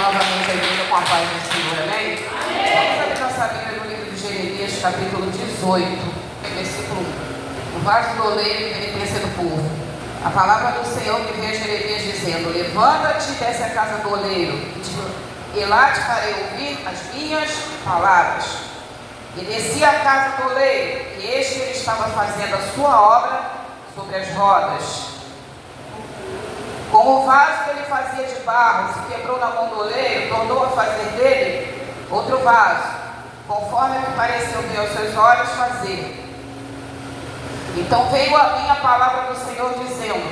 novamente a igreja com a paz do Senhor, amém? Vamos abrir nossa Bíblia no livro de Jeremias, capítulo 18, versículo 1. O vaso do oleiro e penitência do povo. A palavra do Senhor que veio a Jeremias dizendo: levanta-te e desce a casa do oleiro, e lá te farei ouvir as minhas palavras. E desci à casa do oleiro, e eis que ele estava fazendo a sua obra sobre as rodas. Como o vaso que ele fazia de barro se quebrou na mão do oleiro, tornou a fazer dele outro vaso, conforme que pareceu bem aos seus olhos fazer. Então veio a mim a palavra do Senhor dizendo: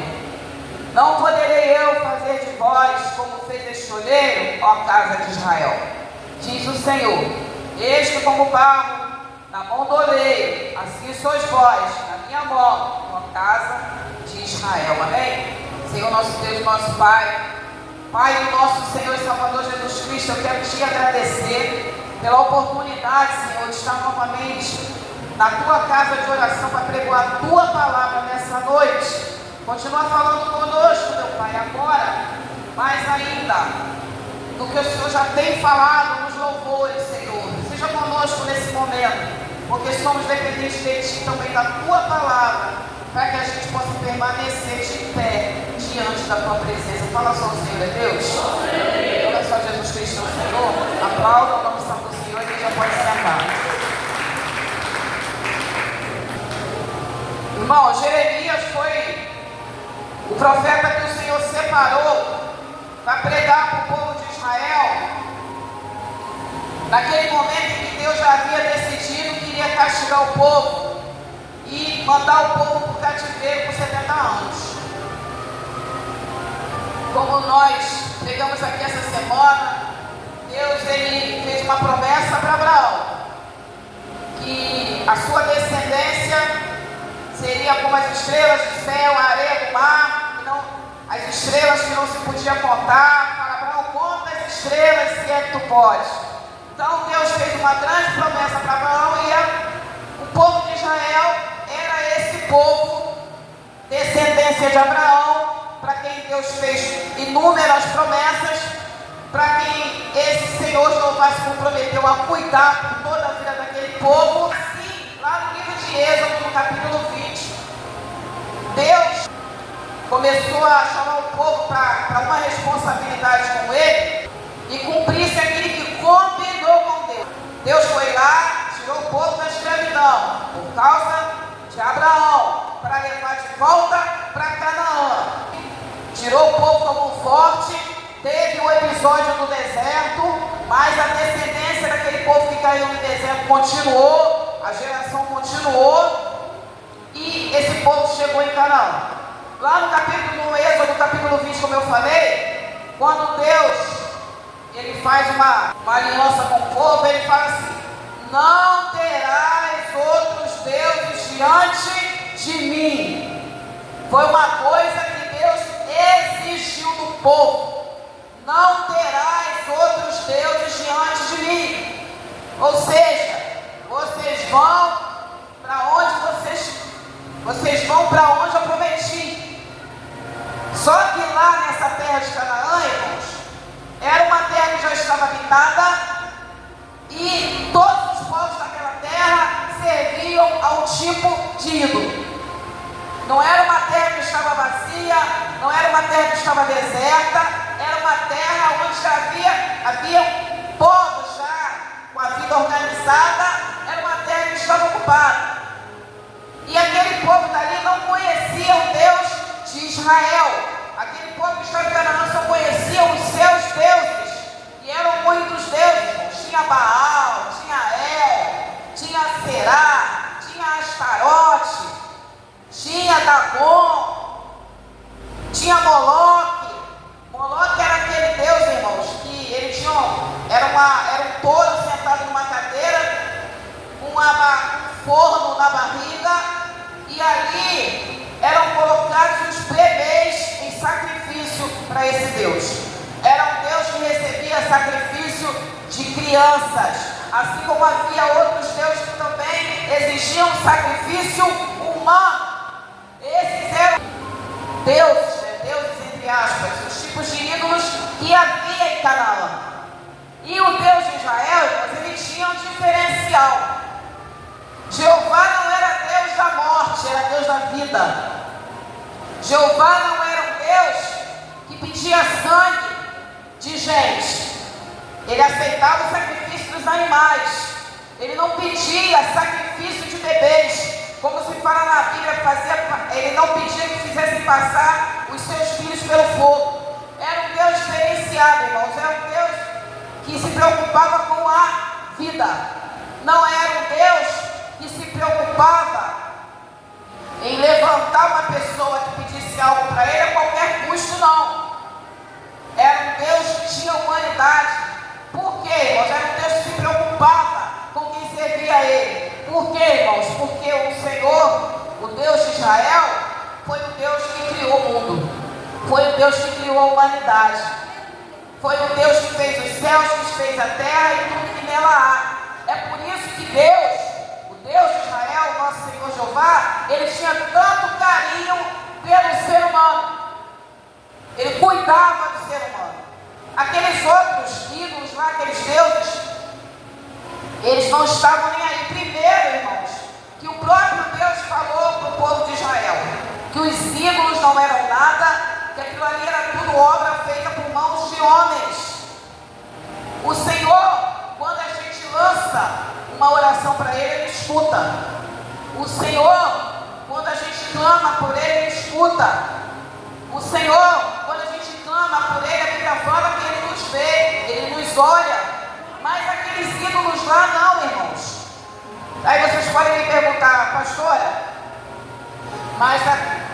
não poderei eu fazer de vós como fez este oleiro, ó casa de Israel. Diz o Senhor: eis que como barro na mão do oleiro, assim sois vós na minha mão, ó casa de Israel. Amém? Senhor nosso Deus, nosso Pai, Pai do nosso Senhor e Salvador Jesus Cristo, eu quero te agradecer pela oportunidade, Senhor, de estar novamente na tua casa de oração para pregar a tua palavra nessa noite. Continua falando conosco, meu Pai, agora, mais ainda do que o Senhor já tem falado nos louvores, Senhor. Seja conosco nesse momento, porque somos dependentes de Ti, também da tua palavra, para que a gente possa permanecer de pé diante da tua presença. Fala só o Senhor é Deus. Olha só Jesus Cristo, o Senhor. Aplauda o nome santo do Senhor e que já pode se amar. Irmão, Jeremias foi o profeta que o Senhor separou para pregar para o povo de Israel, naquele momento em que Deus já havia decidido que iria castigar o povo e mandar o povo para o cativeiro por 70 anos. Como nós pregamos aqui essa semana, Deus ele fez uma promessa para Abraão, que a sua descendência seria como as estrelas do céu, a areia do mar, as estrelas que não se podia contar. Fala: Abraão, conta as estrelas se é que tu podes. Então Deus fez uma grande promessa para Abraão e o povo de Israel era esse povo, descendência de Abraão, para quem Deus fez inúmeras promessas, para quem esse Senhor Jeová se comprometeu a cuidar por toda a vida daquele povo. Assim, lá no livro de Êxodo, no capítulo 20, Deus começou a chamar o povo para uma responsabilidade com ele e cumprisse aquilo que combinou com Deus. Deus foi lá, tirou o povo da escravidão por causa de Abraão, para levar de volta para Canaã. Tirou o povo como um forte, teve o episódio do deserto, mas a descendência daquele povo que caiu no deserto continuou, a geração continuou, e esse povo chegou em Canaã. Lá no Êxodo, capítulo 20, como eu falei, quando Deus ele faz uma aliança com o povo, ele fala assim: não terás outros deuses diante de mim. Foi uma coisa que Deus exigiu do povo: não terás outros deuses diante de mim. Ou seja, vocês vão para onde vocês vão para onde eu prometi. Só que lá nessa terra de Canaã, irmãos, era uma terra que já estava habitada e todos os povos daquela terra serviam a um tipo de ídolo. Não era uma terra que estava vazia, não era uma terra que estava deserta, era uma terra onde já havia povos já com a vida organizada, era uma terra que estava ocupada. E aquele povo dali não conhecia o Deus de Israel. Aquele povo que estava em Canaã só conhecia os seus deuses, e eram muitos deuses. Tinha Baal, tinha El, tinha Será, tinha Astarote, tinha Dagon, tinha Moloque. Moloque era aquele deus, irmãos, que ele tinha, era um touro sentado numa cadeira, com um forno na barriga, e ali eram colocados os bebês em sacrifício para esse Deus. Era um Deus que recebia sacrifício de crianças, assim como havia outros deuses que também exigiam sacrifício humano. Esses eram deuses, deuses entre entre aspas, os tipos de ídolos que havia em Canaã. E o Deus de Israel, irmãos, ele tinha um diferencial. Jeová não era Deus da morte, era Deus da vida. Jeová não era um Deus que pedia sangue de gente. Ele aceitava o sacrifício dos animais. Ele não pedia sacrifício de bebês, como se fala na Bíblia, ele não pedia que fizessem passar os seus filhos pelo fogo. Era um Deus diferenciado, irmãos. Era um Deus que se preocupava com a vida. Não era um Deus que se preocupava em levantar uma pessoa que pedisse algo para ele a qualquer custo, não. Era um Deus que tinha humanidade. Por quê, irmãos? Era um Deus que se preocupava com quem servia a ele. Por quê, irmãos? Porque o Senhor, o Deus de Israel, foi o Deus que criou o mundo. Foi o Deus que criou a humanidade. Foi o Deus que fez os céus, que fez a terra e tudo que nela há. É por isso que Deus, o Deus de Israel, o nosso Senhor Jeová, ele tinha tanto carinho pelo ser humano. Ele cuidava do ser humano. Aqueles outros ídolos lá, aqueles deuses, eles não estavam nem aí. Primeiro, irmãos, que o próprio Deus falou para o povo de Israel que os ídolos não eram nada, que aquilo ali era tudo obra feita por mãos de homens. O Senhor, quando a gente lança uma oração para Ele, Ele escuta. O Senhor, quando a gente clama por Ele, Ele escuta. O Senhor, quando a gente clama por Ele, a Bíblia fala que Ele nos vê, Ele nos olha. Mas aqueles ídolos lá não, irmãos. Aí vocês podem me perguntar, pastora, mas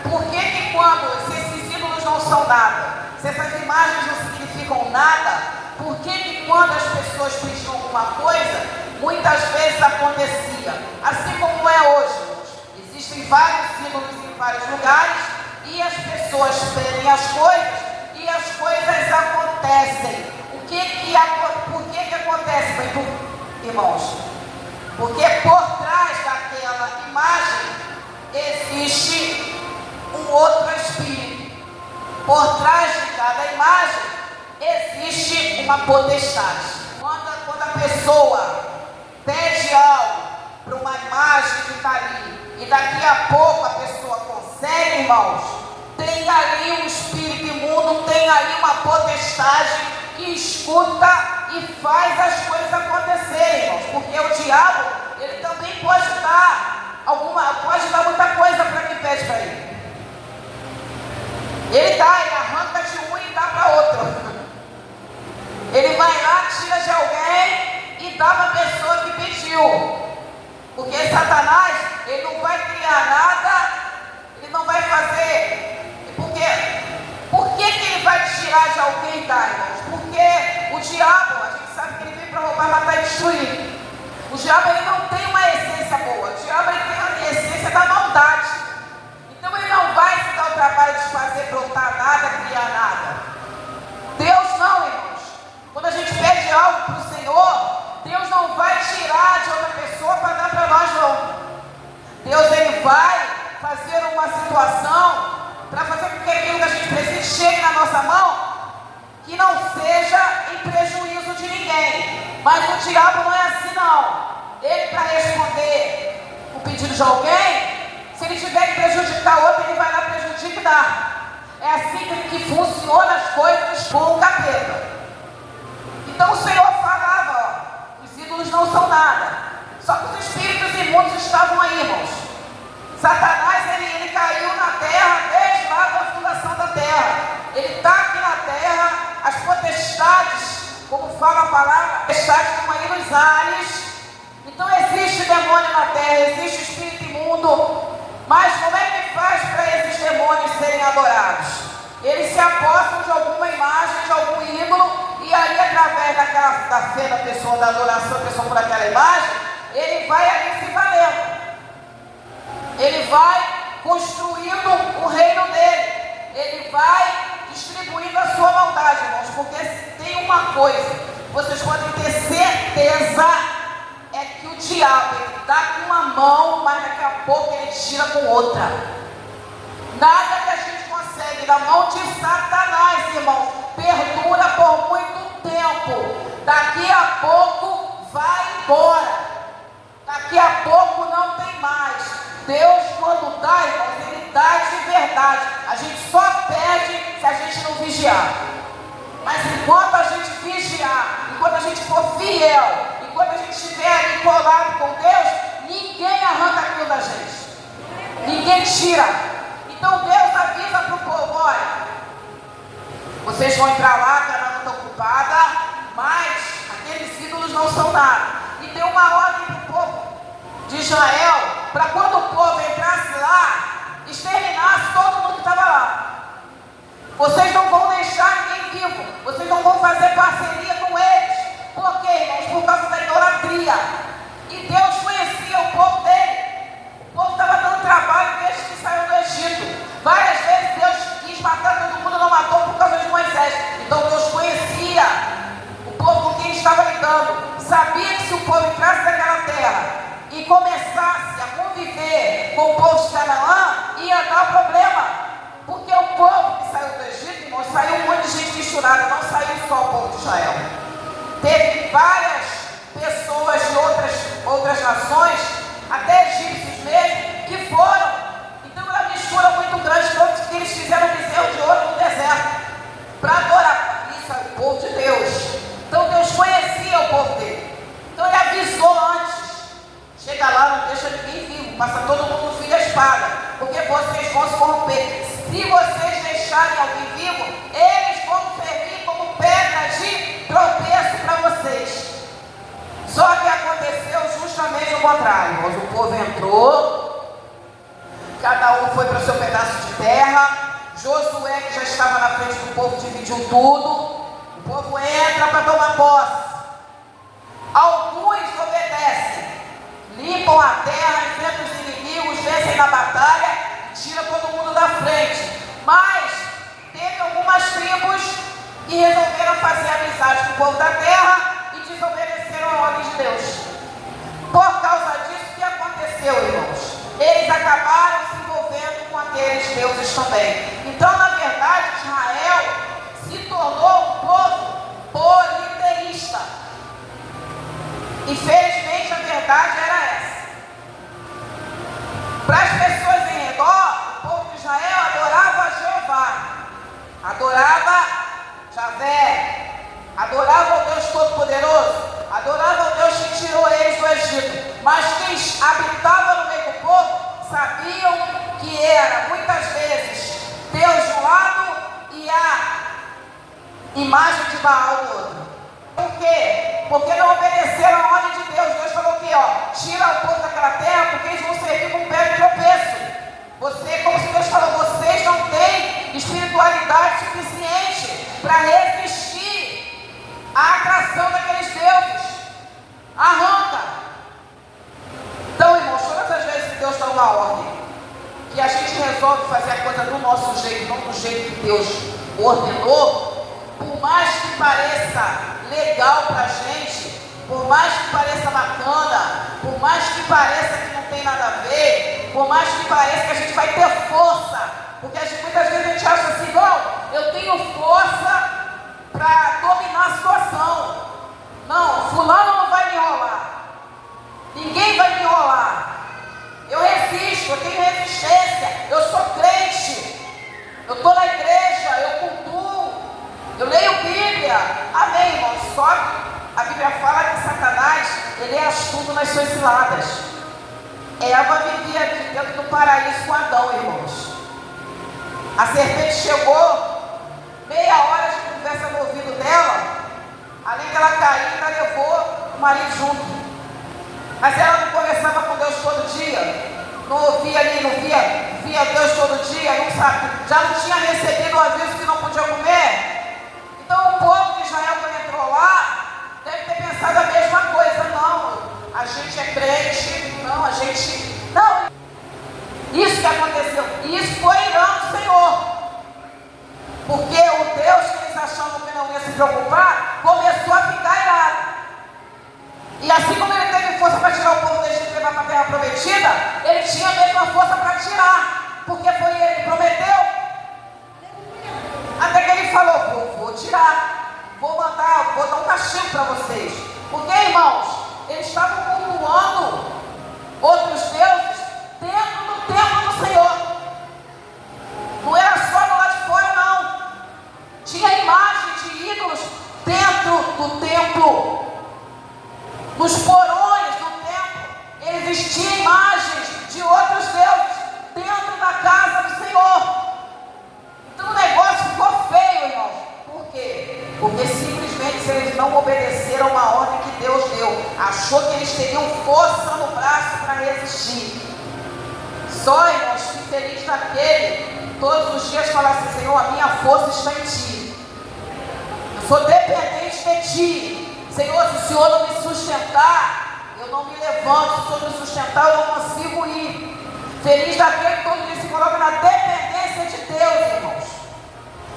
por que quando, se esses ídolos não são nada, se essas imagens não significam nada, por que quando as pessoas pediam alguma coisa, muitas vezes acontecia? Assim como é hoje, irmãos. Existem vários ídolos em vários lugares e as pessoas pedem as coisas e as coisas acontecem. Por que acontece, irmãos? Porque por trás daquela imagem existe um outro espírito. Por trás de cada imagem existe uma potestade. Quando a pessoa pede algo para uma imagem que está ali e daqui a pouco a pessoa consegue, irmãos, tem ali um espírito imundo, tem ali uma potestade que escuta e faz as coisas acontecerem, irmãos. Porque o diabo, ele também pode dar muita coisa para quem pede para ele. Ele arranca de um e dá para outro. Ele vai lá, tira de alguém e dá para a pessoa que pediu. Porque Satanás, ele não vai criar nada, ele não vai fazer. Por que ele vai tirar de alguém e dar, irmãos? Porque o diabo, a gente sabe que ele vem para roubar, matar e destruir. O diabo, ele não tem uma essência boa. O diabo, ele tem a essência da maldade. Então ele não vai se dar o trabalho de fazer brotar nada, criar nada. Deus não, irmãos. Quando a gente pede algo para o Senhor, Deus não vai tirar de outra pessoa para dar para nós, não. Deus, ele vai fazer uma situação para fazer com que aquilo que a gente precisa chegue na nossa mão, que não seja em prejuízo de ninguém. Mas o diabo não é assim, não. Ele, para responder o pedido de alguém, se ele tiver que prejudicar outro, ele vai lá, prejudicar e dá. É assim que funcionam as coisas com o capeta. Então o Senhor falava, os ídolos não são nada. Só que os espíritos imundos estavam aí, irmãos. Satanás, ele caiu na terra desde lá da fundação da terra. Ele está aqui na terra, as potestades, como fala a palavra, potestades estão aí nos ares. Então existe demônio na terra, existe espírito imundo. Mas como é que faz para esses demônios serem adorados? Eles se apossam de alguma imagem, de algum ídolo, e aí através da fé da pessoa, da adoração da pessoa por aquela imagem, ele vai ali se valendo. Ele vai construindo o reino dele. Ele vai distribuindo a sua maldade, irmãos. Porque tem uma coisa, vocês podem ter certeza, é que o diabo, ele dá com uma mão, mas daqui a pouco ele tira com outra. Nada que a gente consegue, e da mão de Satanás, irmãos, perdura por muito tempo. Daqui a pouco vai embora. Daqui a pouco não tem mais. Deus, quando dá, irmãos, Ele dá de verdade. A gente só perde se a gente não vigiar. Mas enquanto a gente vigiar, enquanto a gente for fiel, enquanto a gente estiver ali colado com Deus, ninguém arranca aquilo da gente. Ninguém tira. Então Deus avisa para o povo: olha, vocês vão entrar lá, a Canaã está ocupada, mas aqueles ídolos não são nada. E deu uma ordem para o povo de Israel, para quando o povo entrasse lá, exterminasse todo mundo que estava lá. Vocês não vão deixar ninguém vivo, vocês não vão fazer parceria com eles. Por quê, irmãos? Por causa da idolatria. E Deus conhecia o povo dele. O povo estava dando trabalho desde que saiu do Egito. Várias vezes Deus quis matar todo mundo, não matou por causa de Moisés. Então Deus conhecia o povo com quem estava lidando. Sabia que se o povo entrasse naquela terra e começasse a conviver com o povo de Canaã, ia dar problema. Porque o povo que saiu do Egito, irmãos, saiu um monte de gente misturada, não saiu só o povo de Israel. Teve várias pessoas de outras nações, até egípcios mesmo, que foram. Então era uma mistura muito grande, tanto que eles fizeram bezerro de ouro no deserto, para adorar. Isso é o povo de Deus. Então Deus conhecia o povo dele. Então Ele avisou antes: chega lá, não deixa ninguém vivo, passa todo mundo no fio da espada, porque vocês vão se corromper. Se vocês deixarem alguém vivo, eles vão servir como pedra de tropeço para vocês. Só que aconteceu justamente o contrário. Mas o povo entrou, cada um foi para o seu pedaço de terra. Josué, que já estava na frente do povo, dividiu tudo. O povo entra para tomar posse. Alguns obedecem, limpam a terra, enfrentam os inimigos, vencem na batalha, tira todo mundo da frente. Mas teve algumas tribos que resolveram fazer amizade com o povo da terra e desobedeceram a ordem de Deus. Por causa disso, o que aconteceu, irmãos? Eles acabaram se envolvendo com aqueles deuses também. Então, na verdade, Israel se tornou um povo politeísta. Infelizmente, a verdade era essa. Para as pessoas em redor, o povo de Israel adorava Jeová, adorava Javé, adorava o Deus Todo-Poderoso, adorava o Deus que tirou eles do Egito. Mas quem habitava no meio do povo sabiam que era, muitas vezes, Deus de um lado e a imagem de Baal do outro. Por quê? Porque não obedeceram a ordem de Deus. Deus falou que, tira o povo daquela terra, porque eles vão servir como pé de tropeço. Como se Deus falou, vocês não têm espiritualidade suficiente para resistir à atração daqueles deuses. Arranca. Então, irmãos, todas as vezes que Deus dá uma ordem, que a gente resolve fazer a coisa do nosso jeito, não do jeito que Deus ordenou, por mais que pareça legal para a gente, por mais que pareça bacana, por mais que pareça que não tem nada a ver, por mais que pareça que a gente vai ter força, porque muitas vezes a gente acha assim: não, eu tenho força para dominar a situação. Não, fulano não vai me enrolar, ninguém vai me enrolar, eu resisto, eu tenho resistência, eu sou crente, eu estou na igreja, eu cultuo, eu leio Bíblia. Amém, irmãos? Só que a Bíblia fala que Satanás, ele é astuto nas suas ciladas. Eva vivia dentro do paraíso com Adão, irmãos. A serpente chegou, meia hora de conversa no ouvido dela, além dela cair, ela levou o marido junto. Mas ela não conversava com Deus todo dia, não ouvia ali, não via Deus todo dia, não sabe, já não tinha recebido o aviso que não podia comer. Então o povo de Israel, quando entrou lá, deve ter pensado a mesma coisa. Não, a gente é crente, não, a gente... Não, isso que aconteceu, e isso foi irando o Senhor, porque o Deus que eles achavam que não ia se preocupar, começou a ficar irado. E assim como ele teve força para tirar o povo do Egito e levar para a terra prometida, ele tinha a mesma força para tirar, porque foi ele que prometeu. castigo para vocês. Porque, irmãos, eles estavam cultuando outros deuses dentro do templo do Senhor. Não era só do lado de fora, não. Tinha imagem de ídolos dentro do templo. Nos porões do templo, existiam imagens de outros deuses dentro da casa do Senhor. Então o negócio ficou feio, irmãos. Por quê? Porque simplesmente eles não obedeceram uma ordem que Deus deu. Achou que eles teriam força no braço para resistir. Só, irmãos, fique feliz daquele que todos os dias fala assim: Senhor, a minha força está em Ti. Eu sou dependente de Ti. Senhor, se o Senhor não me sustentar, eu não me levanto. Se o Senhor não me sustentar, eu não consigo ir. Feliz daquele que todo dia se coloca na dependência de Deus, irmãos.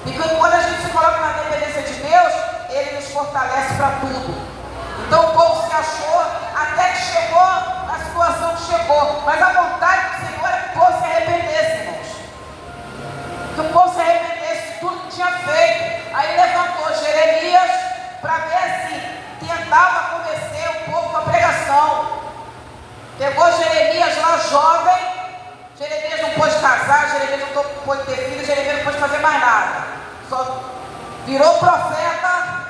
E quando a gente se coloca na dependência de Deus, Ele nos fortalece para tudo. Então o povo se achou até que chegou na situação que chegou. Mas a vontade do Senhor é que o povo se arrependesse, irmãos. Que o povo se arrependesse de tudo que tinha feito. Aí levantou Jeremias para ver se tentava convencer o povo com a pregação. Pegou Jeremias lá jovem. Jeremias não pôde casar, Jeremias não pôde ter filho, Jeremias não pôde fazer mais nada. Só virou profeta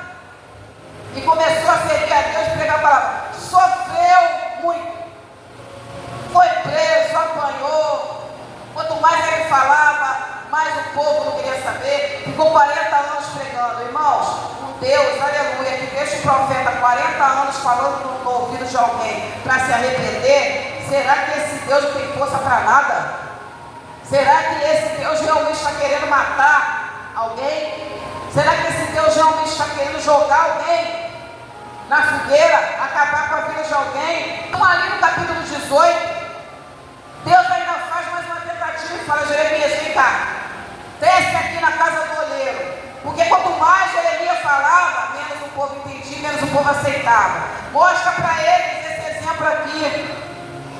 e começou a servir a Deus e pregar a palavra. Sofreu muito. Foi preso, apanhou. Quanto mais ele falava, mais o povo não queria saber. Ficou 40 anos pregando. Irmãos, um Deus, aleluia, que deixa o profeta 40 anos falando no ouvido de alguém para se arrepender. Será que esse Deus não tem força para nada? Será que esse Deus realmente está querendo matar alguém? Será que esse Deus realmente está querendo jogar alguém na fogueira, acabar com a vida de alguém? Então ali no capítulo 18, Deus ainda faz mais uma tentativa e fala: Jeremias, vem cá, desce aqui na casa do oleiro. Porque quanto mais Jeremias falava, menos o povo entendia, menos o povo aceitava. Mostra para eles esse exemplo aqui.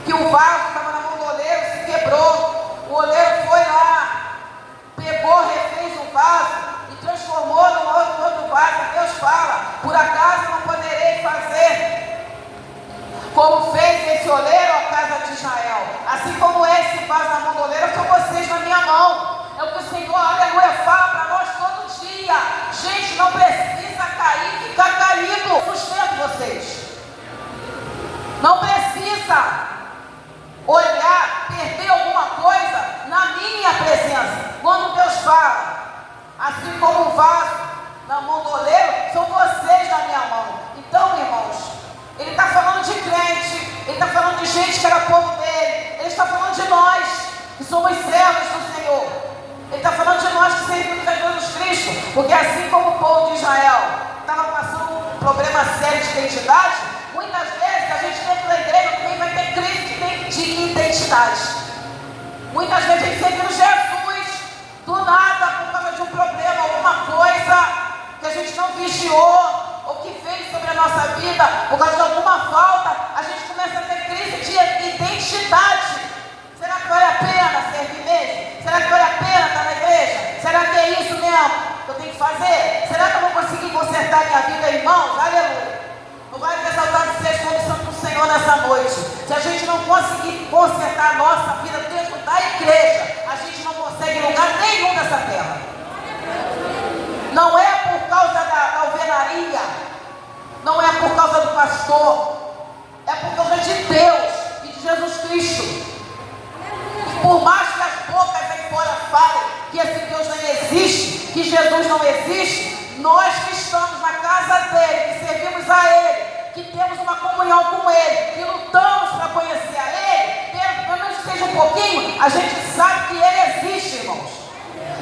Que o vaso estava na mão do oleiro, se quebrou. O oleiro foi lá, pegou, refez o vaso e transformou num outro vaso. Deus fala: por acaso não poderei fazer como fez esse oleiro, ó casa de Israel? Assim como esse vaso na mão do oleiro, são vocês na minha mão. É o que o Senhor, aleluia, fala para nós todo dia. Gente, não precisa cair e ficar caído. Eu sustento vocês. Não precisa olhar, perder alguma coisa na minha presença. Quando Deus fala, assim como o vaso na mão do oleiro, são vocês na minha mão. Então, irmãos, Ele está falando de crente, Ele está falando de gente que era povo dele, Ele está falando de nós, que somos servos do Senhor. Ele está falando de nós que servimos a Jesus Cristo, porque assim como o povo de Israel estava passando um problema sério de identidade, muitas vezes a gente dentro da igreja também vai ter crise de identidade. Muitas vezes a gente servindo Jesus, do nada, por causa de um problema, alguma coisa que a gente não vigiou, ou que fez sobre a nossa vida, por causa de alguma falta, a gente começa a ter crise de identidade. Será que vale a pena servir mesmo? Será que vale a pena estar na igreja? Será que é isso mesmo que eu tenho que fazer? Será que eu vou conseguir consertar minha vida, irmãos? Aleluia! Não vai ressaltar que seja condição do Senhor nessa noite. Se a gente não conseguir consertar a nossa vida dentro da igreja, a gente não consegue lugar nenhum nessa terra. Não é por causa da alvenaria, não é por causa do pastor, é por causa de Deus e de Jesus Cristo. Por mais que as bocas aí fora falem que esse Deus nem existe, que Jesus não existe, nós que estamos na casa dele, que servimos a ele, que temos uma comunhão com ele, que lutamos para conhecer a ele, pelo menos que seja um pouquinho, a gente sabe que ele existe, irmãos.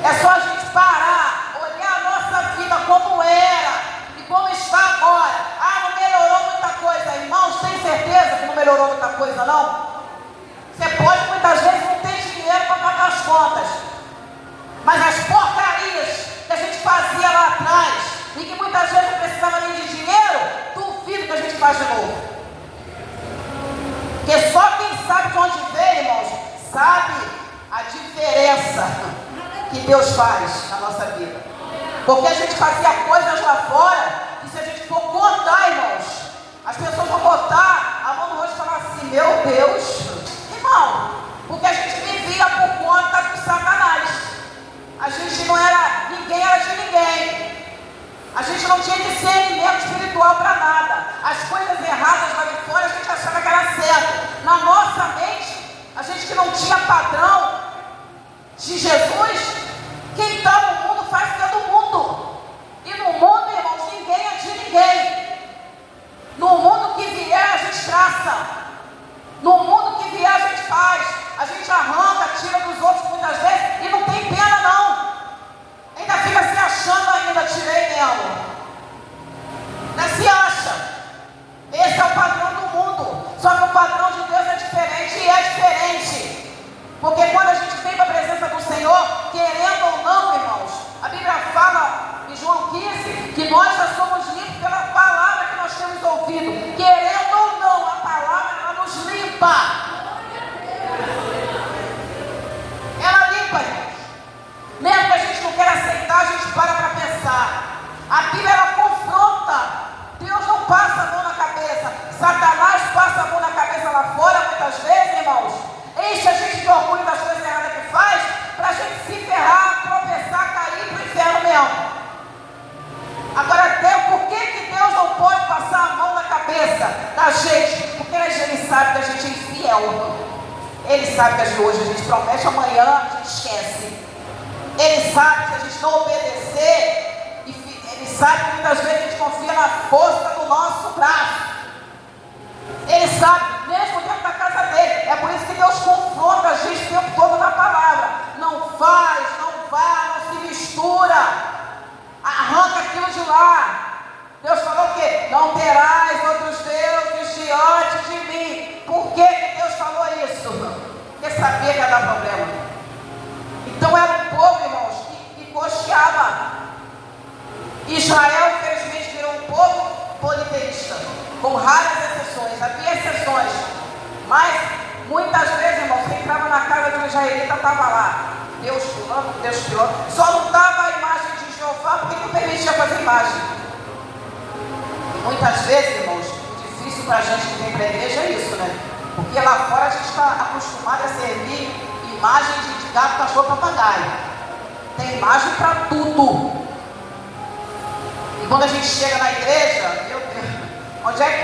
É só a gente parar, olhar a nossa vida como era e como está agora. Ah, não melhorou muita coisa, irmãos, tem certeza que não melhorou muita coisa, não? Você pode muitas vezes não ter dinheiro para pagar as contas, mas as porcarias que a gente fazia lá atrás e que muitas vezes não precisava nem de dinheiro, duvido que a gente faz de novo. Porque só quem sabe de onde veio, irmãos, sabe a diferença que Deus faz na nossa vida. Porque a gente fazia coisas lá fora que, se a gente for contar As pessoas vão botar a mão no rosto e falar assim: meu Deus, irmão, porque a gente vivia por conta do Satanás. A gente não era, ninguém era de ninguém. A gente não tinha discernimento espiritual para nada. As coisas erradas lá de fora a gente achava que era certo. Na nossa mente, a gente que não tinha padrão de Jesus, quem está no mundo faz ser do mundo. E no mundo, irmãos, ninguém é de ninguém. No mundo que vier, a gente traça. No mundo que vier, a gente faz. A gente arranca, tira dos outros muitas vezes e não tem pena, não. Ainda fica se achando ainda, tirei mesmo. Ainda se acha. Esse é o padrão do mundo. Só que o padrão de Deus é diferente e é diferente. Porque quando a gente vem para a presença do Senhor, querendo ou não, irmãos, a Bíblia fala em João 15 que nós já somos limpos pela palavra que nós temos ouvido. Querendo ou não, a palavra ela nos limpa. Ela limpa, irmãos. Mesmo que a gente não queira aceitar, a gente para pensar. A Bíblia ela confronta. Deus não passa a mão na cabeça. Satanás passa a mão na cabeça lá fora, muitas vezes, irmãos. Enche a gente de orgulho das coisas erradas que faz, para a gente se ferrar, tropeçar, cair para o inferno mesmo. Agora, Deus, por que Deus não pode passar a mão na cabeça da gente? Porque Ele sabe que a gente é infiel. Ele sabe que hoje a gente promete, amanhã a gente esquece. Ele sabe que se a gente não obedecer, Ele sabe que muitas vezes a gente confia na força do nosso braço. Ele sabe, mesmo dentro da casa dele. É por isso que Deus confronta a gente o tempo todo na palavra. Não faz, não vá, não se mistura. Arranca aquilo de lá. Deus falou o quê? Não terás outros deuses diante de mim. Por que Deus falou isso? Porque sabia que ia dar problema. Então era um povo, irmãos, que cocheava. Israel, infelizmente, virou um povo politeísta, com raras exceções. Havia exceções, mas muitas vezes, irmãos, você entrava na casa de um israelita, estava lá Deus fulano, Deus pior. Só não estava a imagem de Jeová, porque não permitia fazer imagem. Muitas vezes, irmãos, o difícil para a gente que vem para a igreja é isso, né? Porque lá fora a gente está acostumado a servir imagem de gato, cachorro, papagaio. Tem imagem para tudo. E quando a gente chega na igreja, meu Deus,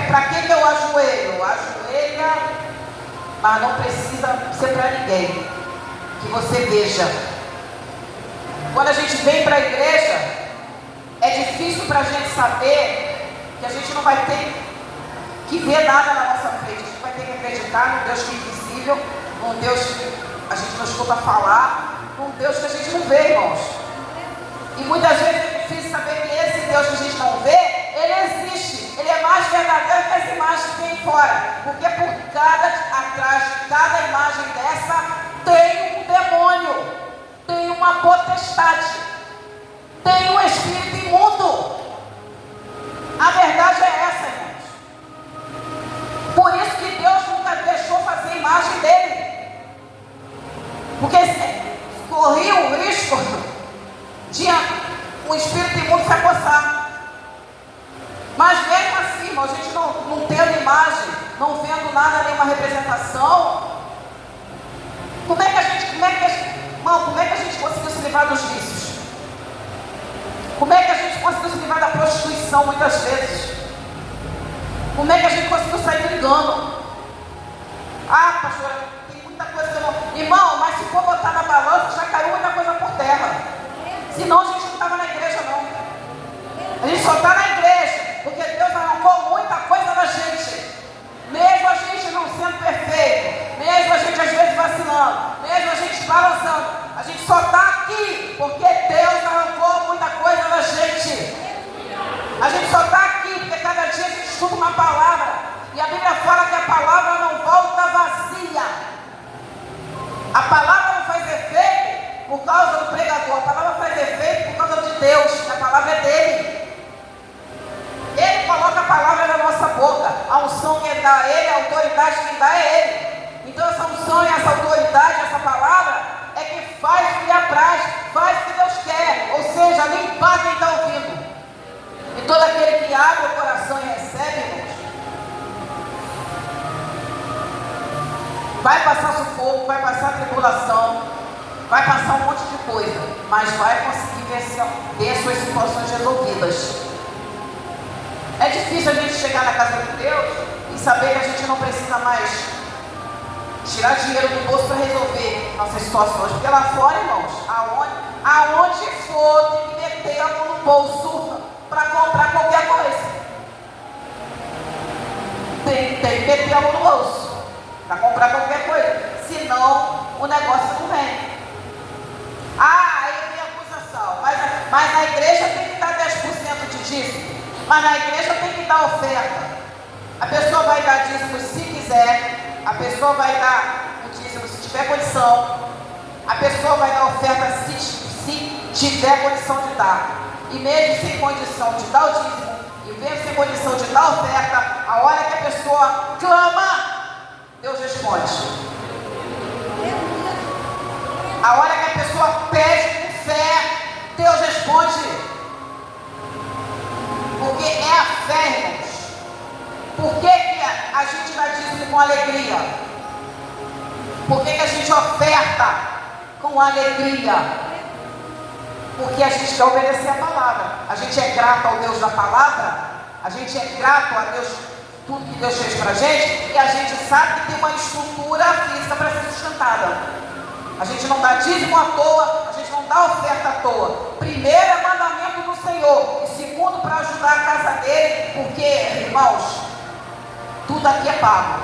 para que eu ajoelho? Ajoelha, mas não precisa ser para ninguém. Que você veja. Quando a gente vem para a igreja, é difícil para a gente saber que a gente não vai ter que ver nada na nossa frente. A gente vai ter que acreditar num Deus que é invisível, num Deus que a gente não escuta falar, num Deus que a gente não vê, irmãos. E muitas vezes é difícil saber que esse Deus que a gente não vê, ele existe. Ele é mais verdadeiro que as imagens que tem fora. Porque atrás de cada imagem dessa tem um demônio, tem uma potestade, tem um espírito imundo. A verdade é essa, irmãos. Por isso que Deus nunca deixou fazer imagem dele. Porque corria o risco de um espírito imundo se apossar. Mas mesmo assim, irmão, a gente não tendo imagem, não vendo nada, nenhuma representação, como é que a gente conseguiu se livrar dos vícios? Como é que a gente conseguiu se livrar da prostituição muitas vezes? Como é que a gente conseguiu sair do engano? Ah, pastor, tem muita coisa que eu não... Irmão, mas se for botar na balança, já caiu muita coisa por terra. Senão a gente não estava na igreja, não. A gente só está na igreja, porque Deus arrancou muita coisa da gente. Mesmo a gente não sendo perfeito, mesmo a gente às vezes vacilando, mesmo a gente balançando, a gente só está aqui porque Deus arrancou muita coisa da gente. A gente só está aqui porque cada dia a gente estuda uma palavra. E a Bíblia fala que a palavra não volta vazia. A palavra não faz efeito por causa do pregador. A palavra faz efeito por causa de Deus. A palavra é dele. Ele coloca a palavra na nossa boca. A unção quem dá a ele, a autoridade quem dá é ele. Então essa unção e essa autoridade, essa palavra, é que faz o que apraz, faz o que Deus quer. Vai passar sufoco, vai passar tribulação, vai passar um monte de coisa, mas vai conseguir ter as suas situações resolvidas. É difícil a gente chegar na casa de Deus e saber que a gente não precisa mais tirar dinheiro do bolso para resolver nossas situações. Porque lá fora, irmãos, aonde for, tem que meter a mão no bolso para comprar qualquer coisa. Tem que meter a mão no bolso para comprar qualquer coisa. Senão, o negócio não vem. Aí vem a acusação. Mas na igreja tem que dar 10% de dízimo. Mas na igreja tem que dar oferta. A pessoa vai dar dízimo se quiser. A pessoa vai dar o dízimo se tiver condição. A pessoa vai dar oferta se tiver condição de dar. E mesmo sem condição de dar o dízimo, e mesmo sem condição de dar a oferta, a hora que a pessoa clama, Deus responde. A hora que a pessoa pede com fé, Deus responde. Porque é a fé, irmãos. Por que a gente dá dízimo com alegria? Por que a gente oferta com alegria? Porque a gente quer obedecer a palavra. A gente é grato ao Deus da palavra. A gente é grato a Deus, tudo que Deus fez pra gente. E a gente sabe que tem uma estrutura física para ser sustentada. A gente não dá dízimo à toa, a gente não dá oferta à toa. Primeiro é mandamento do Senhor. E segundo, para ajudar a casa dele. Porque, irmãos, tudo aqui é pago.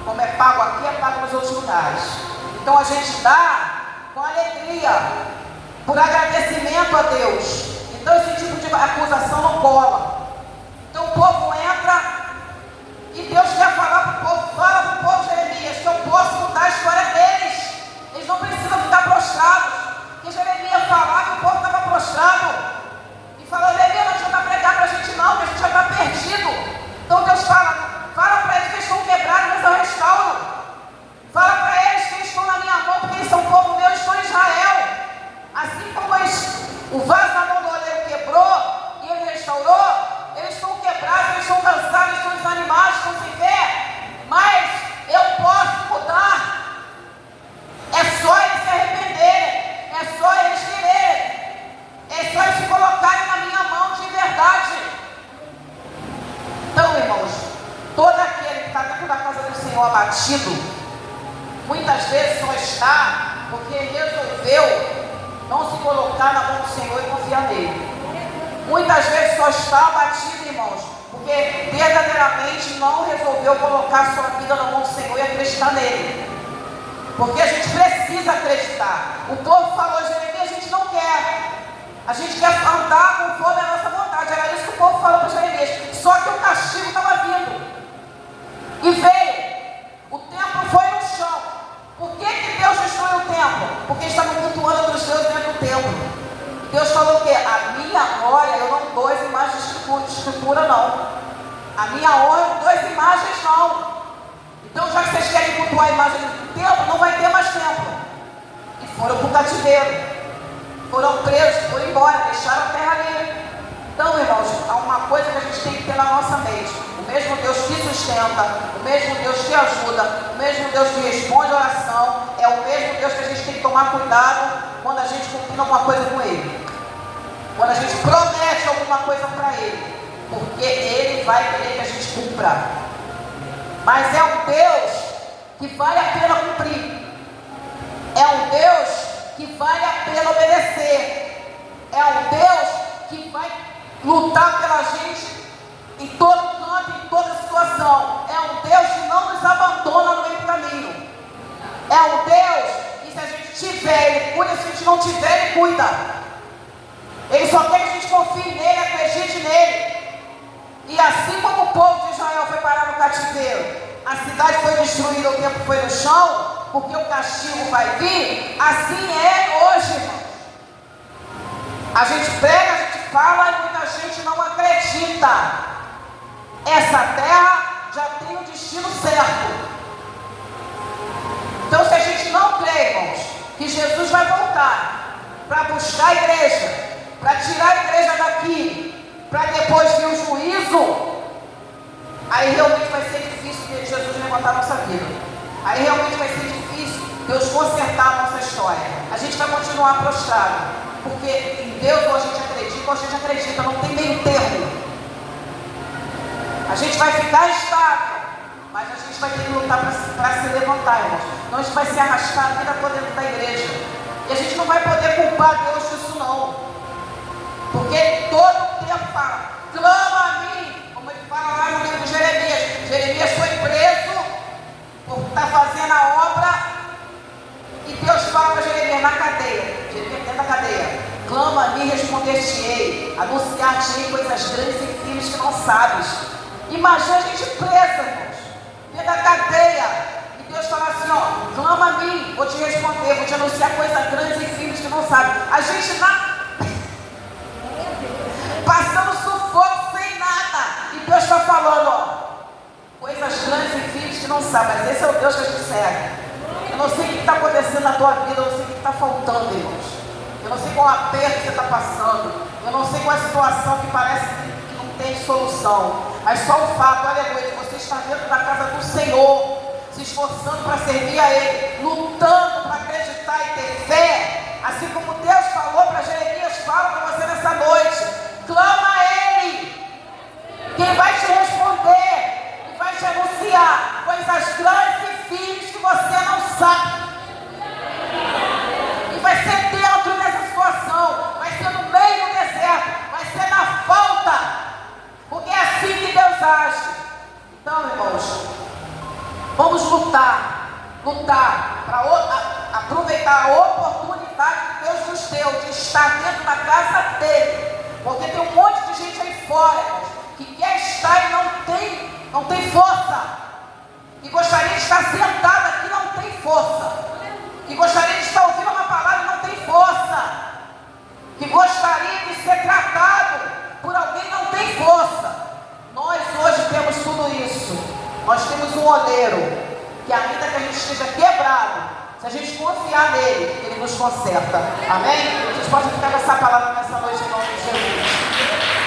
Como é pago aqui, é pago nos outros lugares. Então a gente dá com alegria, por agradecimento a Deus. Então esse tipo de acusação não cola. Então o povo entra e Deus quer falar para o povo. Fala para o povo, Jeremias, que eu posso mudar a história deles. Eles não precisam ficar prostrados. Porque Jeremias falava que o povo estava prostrado. E falou, Jeremias, não adianta pregar para a gente não, que a gente já está perdido. Então Deus fala para eles que eles estão quebrados, mas eu restauro. Fala para eles que eles estão na minha mão, porque eles são povo meu, eu estou em Israel. Assim como o vaso na mão do oleiro quebrou e ele restaurou, eles estão quebrados, eles estão cansados, estão desanimados, estão sem fé. Mas eu posso mudar. É só eles se arrependerem, é só eles quererem, é só eles se colocarem na minha mão de verdade. Então, irmãos, todo aquele que está dentro da casa do Senhor abatido, muitas vezes só está porque resolveu não se colocar na mão do Senhor e confiar nele. Muitas vezes só está abatido, irmãos, porque verdadeiramente não resolveu colocar sua vida na mão do Senhor e acreditar nele. Porque a gente precisa acreditar. O povo falou, Jeremias, a gente não quer. A gente quer andar conforme a nossa vontade. Era isso que o povo falou para Jeremias. Só que o castigo estava vindo. E veio. O templo foi no chão. Por que Deus destruiu o templo? Porque estavam cultuando outros deuses dentro do templo. Deus falou o quê? A minha glória eu não dou as imagens de escultura, não. A minha honra eu não dou as imagens, não. Então, já que vocês querem cultuar a imagem do templo, não vai ter mais templo. E foram para o cativeiro. Foram presos, foram embora, deixaram a terra livre. Então, irmãos, há uma coisa que a gente tem que ter na nossa mente. O mesmo Deus que sustenta, o mesmo Deus que ajuda, o mesmo Deus que responde a oração, é o mesmo Deus que a gente tem que tomar cuidado quando a gente combina alguma coisa com Ele. Quando a gente promete alguma coisa para Ele. Porque Ele vai querer que a gente cumpra. Mas é um Deus que vale a pena cumprir. É um Deus que vale a pena obedecer. É um Deus que vai lutar pela gente em todo canto, em toda situação. É um Deus que não nos abandona no meio do caminho. É um Deus que, se a gente tiver, Ele cuida. Se a gente não tiver, Ele cuida. Ele só quer que a gente confie nele, acredite nele. E assim como o povo de Israel foi parar no cativeiro, a cidade foi destruída, o templo foi no chão, porque o castigo vai vir, assim é hoje, irmãos. A gente prega, a gente fala e muita gente não acredita. Essa terra já tem o destino certo. Então, se a gente não crê, irmãos, que Jesus vai voltar para buscar a igreja, para tirar a igreja daqui, para depois vir o juízo, aí realmente vai ser difícil de Jesus levantar a nossa vida. aí realmente vai ser difícil Deus consertar a nossa história. A gente vai continuar prostrado, porque em Deus ou a gente acredita, não tem meio termo. A gente vai ficar estável, mas a gente vai ter que lutar para se levantar, irmãos. Senão a gente vai se arrastar a vida toda dentro da igreja. E a gente não vai poder culpar Deus disso não. Porque ele todo o tempo fala, clama a mim, como ele fala lá no livro de Jeremias. Jeremias foi preso por estar fazendo a obra, e Deus fala para Jeremias na cadeia, Jeremias dentro da cadeia, clama a mim, responder-te-ei, anunciar-te-ei coisas grandes e firmes que não sabes. Imagina a gente presa, irmãos, dentro da cadeia, e Deus fala assim, ó, clama a mim, vou te responder, vou te anunciar coisas grandes e firmes que não sabes. A gente passando sufoco sem nada, e Deus está falando, ó, coisas grandes e firmes que não sabe, mas esse é o Deus que a gente serve. Eu não sei o que está acontecendo na tua vida, eu não sei o que está faltando, irmãos. Eu não sei qual aperto que você está passando, eu não sei qual a situação que parece que não tem solução, mas só o fato, aleluia, de você estar dentro da casa do Senhor, se esforçando para servir a Ele, lutando para acreditar e ter fé, assim como Deus falou para Jeremias, fala para você nessa noite, clama a Ele, quem vai te responder e vai te anunciar coisas grandes e firmes que você não sabe, e vai ser dentro dessa situação, vai ser no meio do deserto, vai ser na falta, porque é assim que Deus age. Então, irmãos, vamos lutar para aproveitar a oportunidade que Deus nos deu de estar dentro da casa dele, porque tem um monte de gente aí fora, irmãos, que quer estar e não tem força, que gostaria de estar sentado aqui e não tem força, que gostaria de estar ouvindo uma palavra e não tem força, que gostaria de ser tratado por alguém e não tem força. Nós hoje temos tudo isso. Nós temos um oleiro que, ainda que a gente esteja quebrado, se a gente confiar nele, ele nos conserta. Amém? A gente pode ficar nessa palavra nessa noite em nome de Jesus.